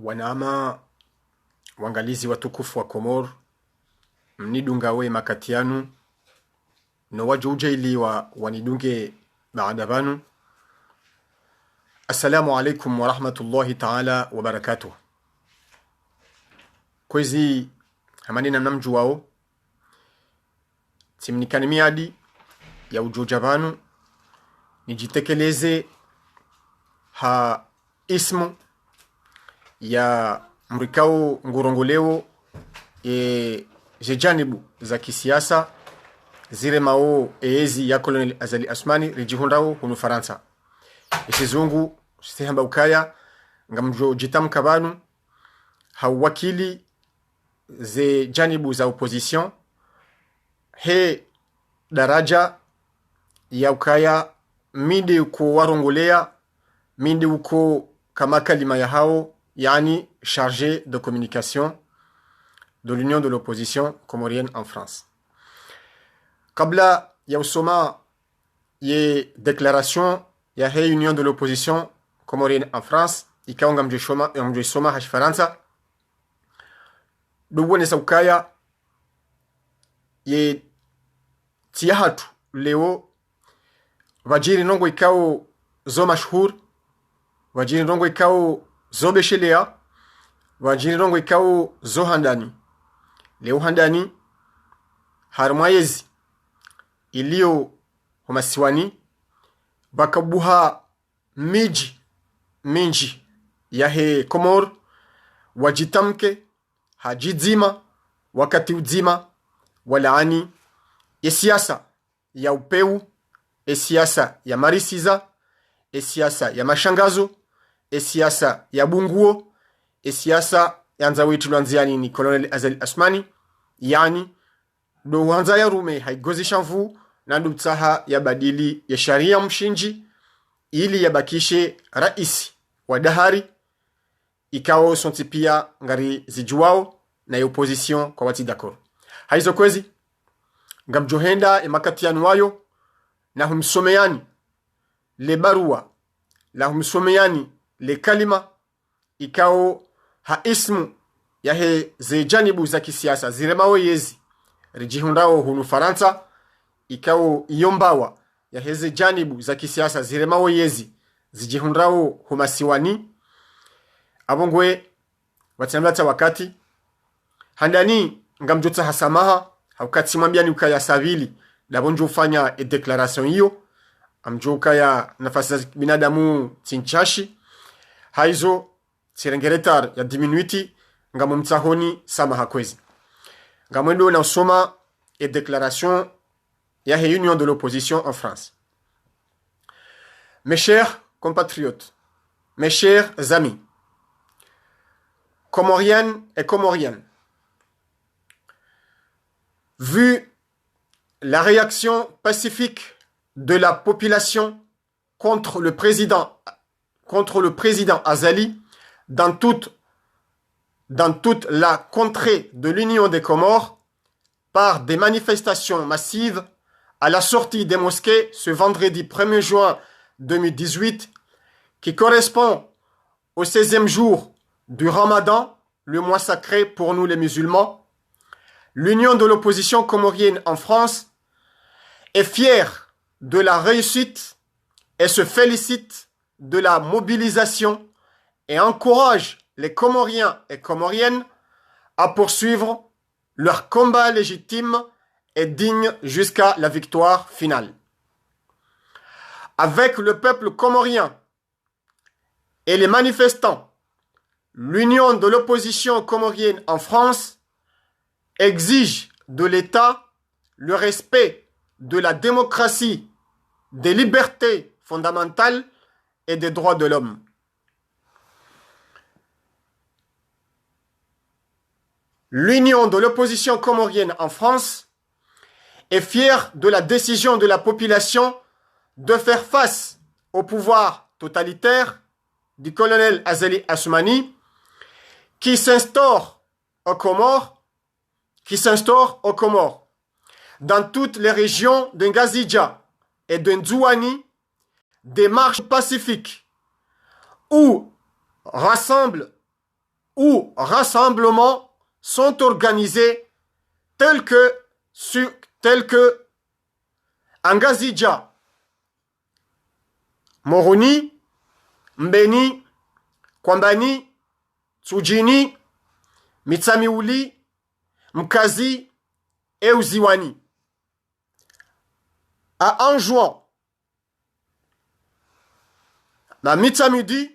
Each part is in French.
Wanama wangalizi watukufu wa Komor, mnidungawe makatianu no wajujaili wanidunge baada banu. Assalamu alaikum wa rahmatullahi ta'ala wa barakatuh. Kwezi hamanina mnamju wao timnikani miadi ya ujuja banu nijitekeleze ha ismu ya mrikao ngurongoleo jejanibu za kisiasa zire mao eezi ya Colonel Azali Asmani rijihundao hunu Faransa. Isizungu sihamba ukaya ngamjo jitamka banu hawakili ze janibu za opposition he daraja ya ukaya minde uko warongolea minde uko kama kalima ya hao yani chargé de communication de l'Union de l'opposition comorienne en France. Kabla ya usoma ye déclaration ya he Union de l'opposition comorienne en France ikaonga mjisoma hash Faransa duwone saukaya ye tiyahatu leo wajiri nongo ikao zo mashhur, wajiri nongo ikao zo beshelea, wajiri nongo ikao zo handani. Leo handani harmayezi ilio humasiwani bakabuha minji ya he Komor wajitamke hajizima wakati uzima walaani siasa ya upeu, siasa ya marisiza, siasa ya mashangazo, siasa ya bunguo, siasa ya nzawitu lanziani ni Colonel Azali Asmani, yani do wanza ya rume haigozi shamvu na ndubtaha ya badili ya sharia mshinji ili yabakishe raisi wa dahari ikao sontipia ngari zijuao na ya opposition kwa wati d'accord. Haizo kwezi ngamjohenda emakatianu wayo na humsomeani le barua la humsomeani le kalima ikao haismu ya he ze janibu za kisiasa ziremawe yezi rijihundao hunu Faransa ikao iyombawa ya he ze janibu za kisiasa ziremawe yezi zijihundao humasiwani abongwe watamlata wakati handani ngamjota hasamaha wakati mwambia ni ukaya savili labonjo ufanya declaration hiyo amjo ukaya nafasi za binadamu tinchashi haizo sirengeretar ya diminuiti ngamo mtahoni sama hakwezi ngamwendo na usoma declaration ya he Union de l'opposition en France. Mes chers compatriotes, mes chers amis, Comoriennes et Comoriennes, vu la réaction pacifique de la population contre le président Azali dans toute la contrée de l'Union des Comores par des manifestations massives à la sortie des mosquées ce vendredi 1er juin 2018 qui correspond au 16e jour du Ramadan, le mois sacré pour nous les musulmans, l'Union de l'opposition comorienne en France est fière de la réussite et se félicite de la mobilisation et encourage les Comoriens et Comoriennes à poursuivre leur combat légitime et digne jusqu'à la victoire finale. Avec le peuple comorien et les manifestants, l'Union de l'opposition comorienne en France exige de l'État le respect de la démocratie, des libertés fondamentales et des droits de l'homme. L'Union de l'opposition comorienne en France est fière de la décision de la population de faire face au pouvoir totalitaire du colonel Azali Asmani qui s'instaure aux Comores, dans toutes les régions de Ngazidja et de Nzouani, des marches pacifiques où rassemblent ou rassemblements sont organisés tels que Angazija, Moroni, Mbeni, Kwambani, Tsujini, Mitsamiuli, Mkazi et Uziwani. À Anjouan, à Mitsamudi,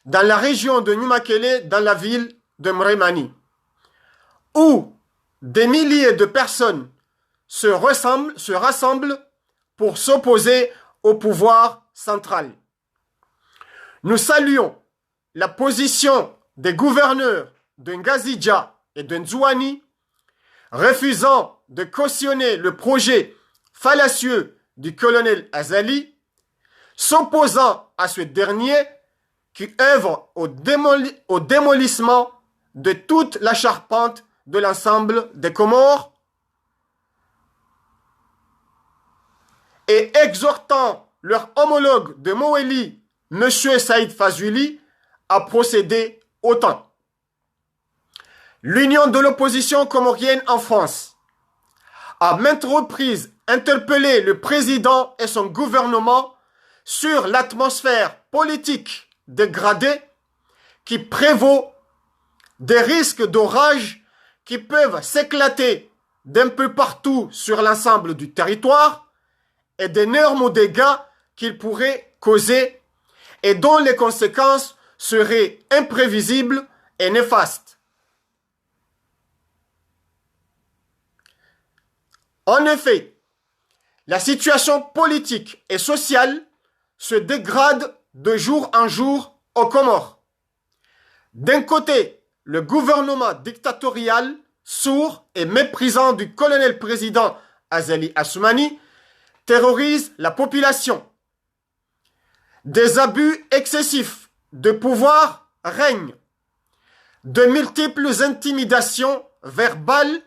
dans la région de Numakele, dans la ville de Mremani, où des milliers de personnes se rassemblent pour s'opposer au pouvoir central. Nous saluons la position des gouverneurs de Ngazija et de Nzouani, refusant de cautionner le projet fallacieux du colonel Azali, s'opposant à ce dernier qui œuvre au démolissement de toute la charpente de l'ensemble des Comores et exhortant leur homologue de Moélie, M. Saïd Fazuli, à procéder autant. L'Union de l'opposition comorienne en France a maintes reprises interpellé le président et son gouvernement sur l'atmosphère politique dégradée qui prévaut, des risques d'orage qui peuvent s'éclater d'un peu partout sur l'ensemble du territoire et d'énormes dégâts qu'ils pourraient causer et dont les conséquences seraient imprévisibles et néfastes. En effet, la situation politique et sociale se dégrade de jour en jour aux Comores. D'un côté, le gouvernement dictatorial, sourd et méprisant du colonel-président Azali Assoumani terrorise la population. Des abus excessifs de pouvoir règnent. De multiples intimidations verbales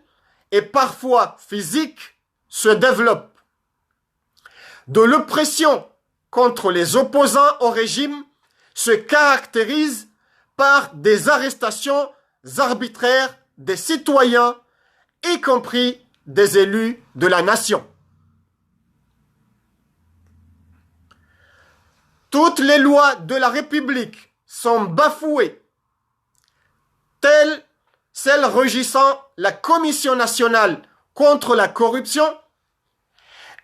et parfois physiques se développent. De l'oppression contre les opposants au régime se caractérise par des arrestations arbitraires des citoyens, y compris des élus de la nation. Toutes les lois de la République sont bafouées, telles celles régissant la Commission nationale contre la corruption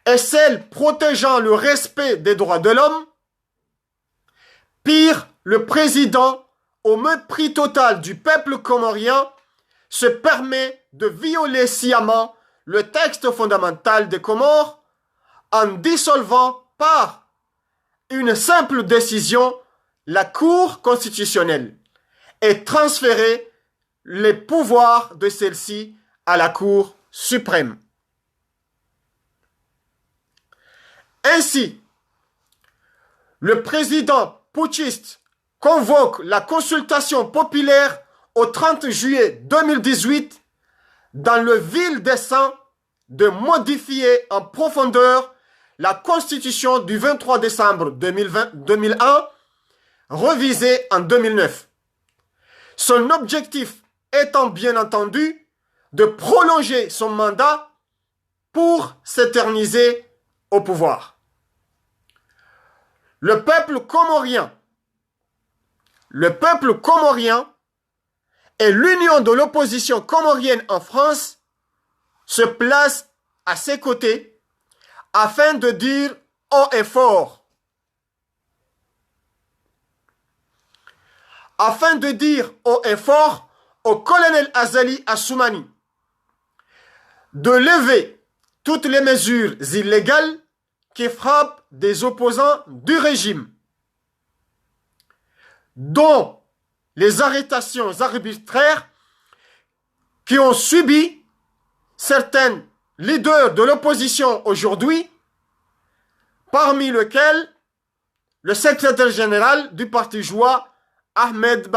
et celles protégeant le respect des droits de l'homme. Pire, le président, au mépris total du peuple comorien, se permet de violer sciemment le texte fondamental des Comores en dissolvant par une simple décision la Cour constitutionnelle et transférer les pouvoirs de celle-ci à la Cour suprême. Ainsi, le président putschiste convoque la consultation populaire au 30 juillet 2018 dans le vil dessein de modifier en profondeur la Constitution du 23 décembre 2001, revisée en 2009. Son objectif étant bien entendu de prolonger son mandat pour s'éterniser au pouvoir. Le peuple comorien et l'Union de l'opposition comorienne en France se placent à ses côtés afin de dire haut et fort, au colonel Azali Assoumani de lever toutes les mesures illégales qui frappent des opposants du régime, dont les arrestations arbitraires qui ont subi certains leaders de l'opposition aujourd'hui, parmi lesquels le secrétaire général du parti Joie, Ahmed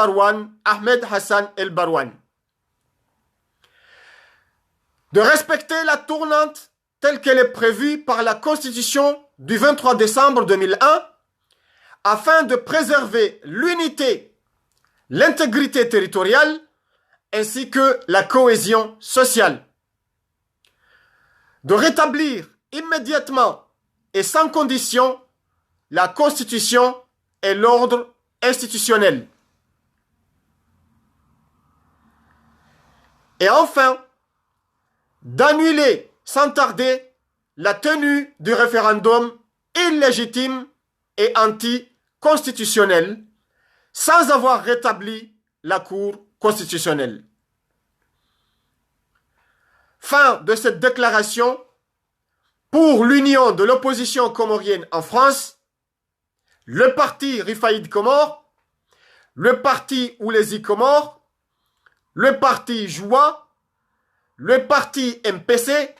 Hassan El Barouane. De respecter la tournante telle qu'elle est prévue par la Constitution du 23 décembre 2001 afin de préserver l'unité, l'intégrité territoriale ainsi que la cohésion sociale. De rétablir immédiatement et sans condition la Constitution et l'ordre institutionnel. Et enfin, d'annuler sans tarder la tenue du référendum illégitime et anticonstitutionnel sans avoir rétabli la Cour constitutionnelle. Fin de cette déclaration pour l'union de l'opposition comorienne en France, le parti Rifaïd Comores, le parti Oulezi Comores, le parti Joua, le parti MPC,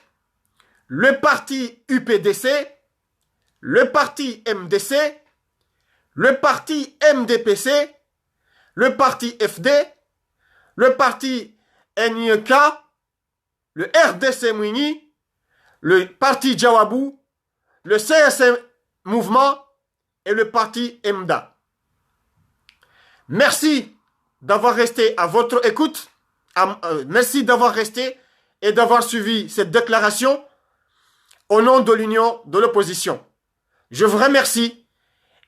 le parti UPDC, le parti MDC, le parti MDPC, le parti FD, le parti NYK, le RDC Mouini, le parti Djawabou, le CSM Mouvement et le parti MDA. Merci d'avoir resté à votre écoute. Merci d'avoir resté et d'avoir suivi cette déclaration au nom de l'Union de l'opposition. Je vous remercie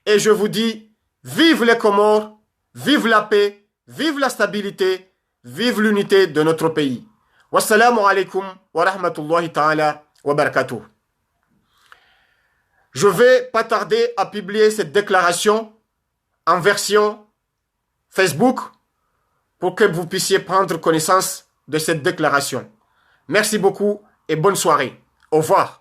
et je vous dis vive les Comores, vive la paix, vive la stabilité, vive l'unité de notre pays. Wassalamu alaikum wa rahmatullahi ta'ala wa barakatuh. Je vais pas tarder à publier cette déclaration en version Facebook pour que vous puissiez prendre connaissance de cette déclaration. Merci beaucoup et bonne soirée. Au revoir.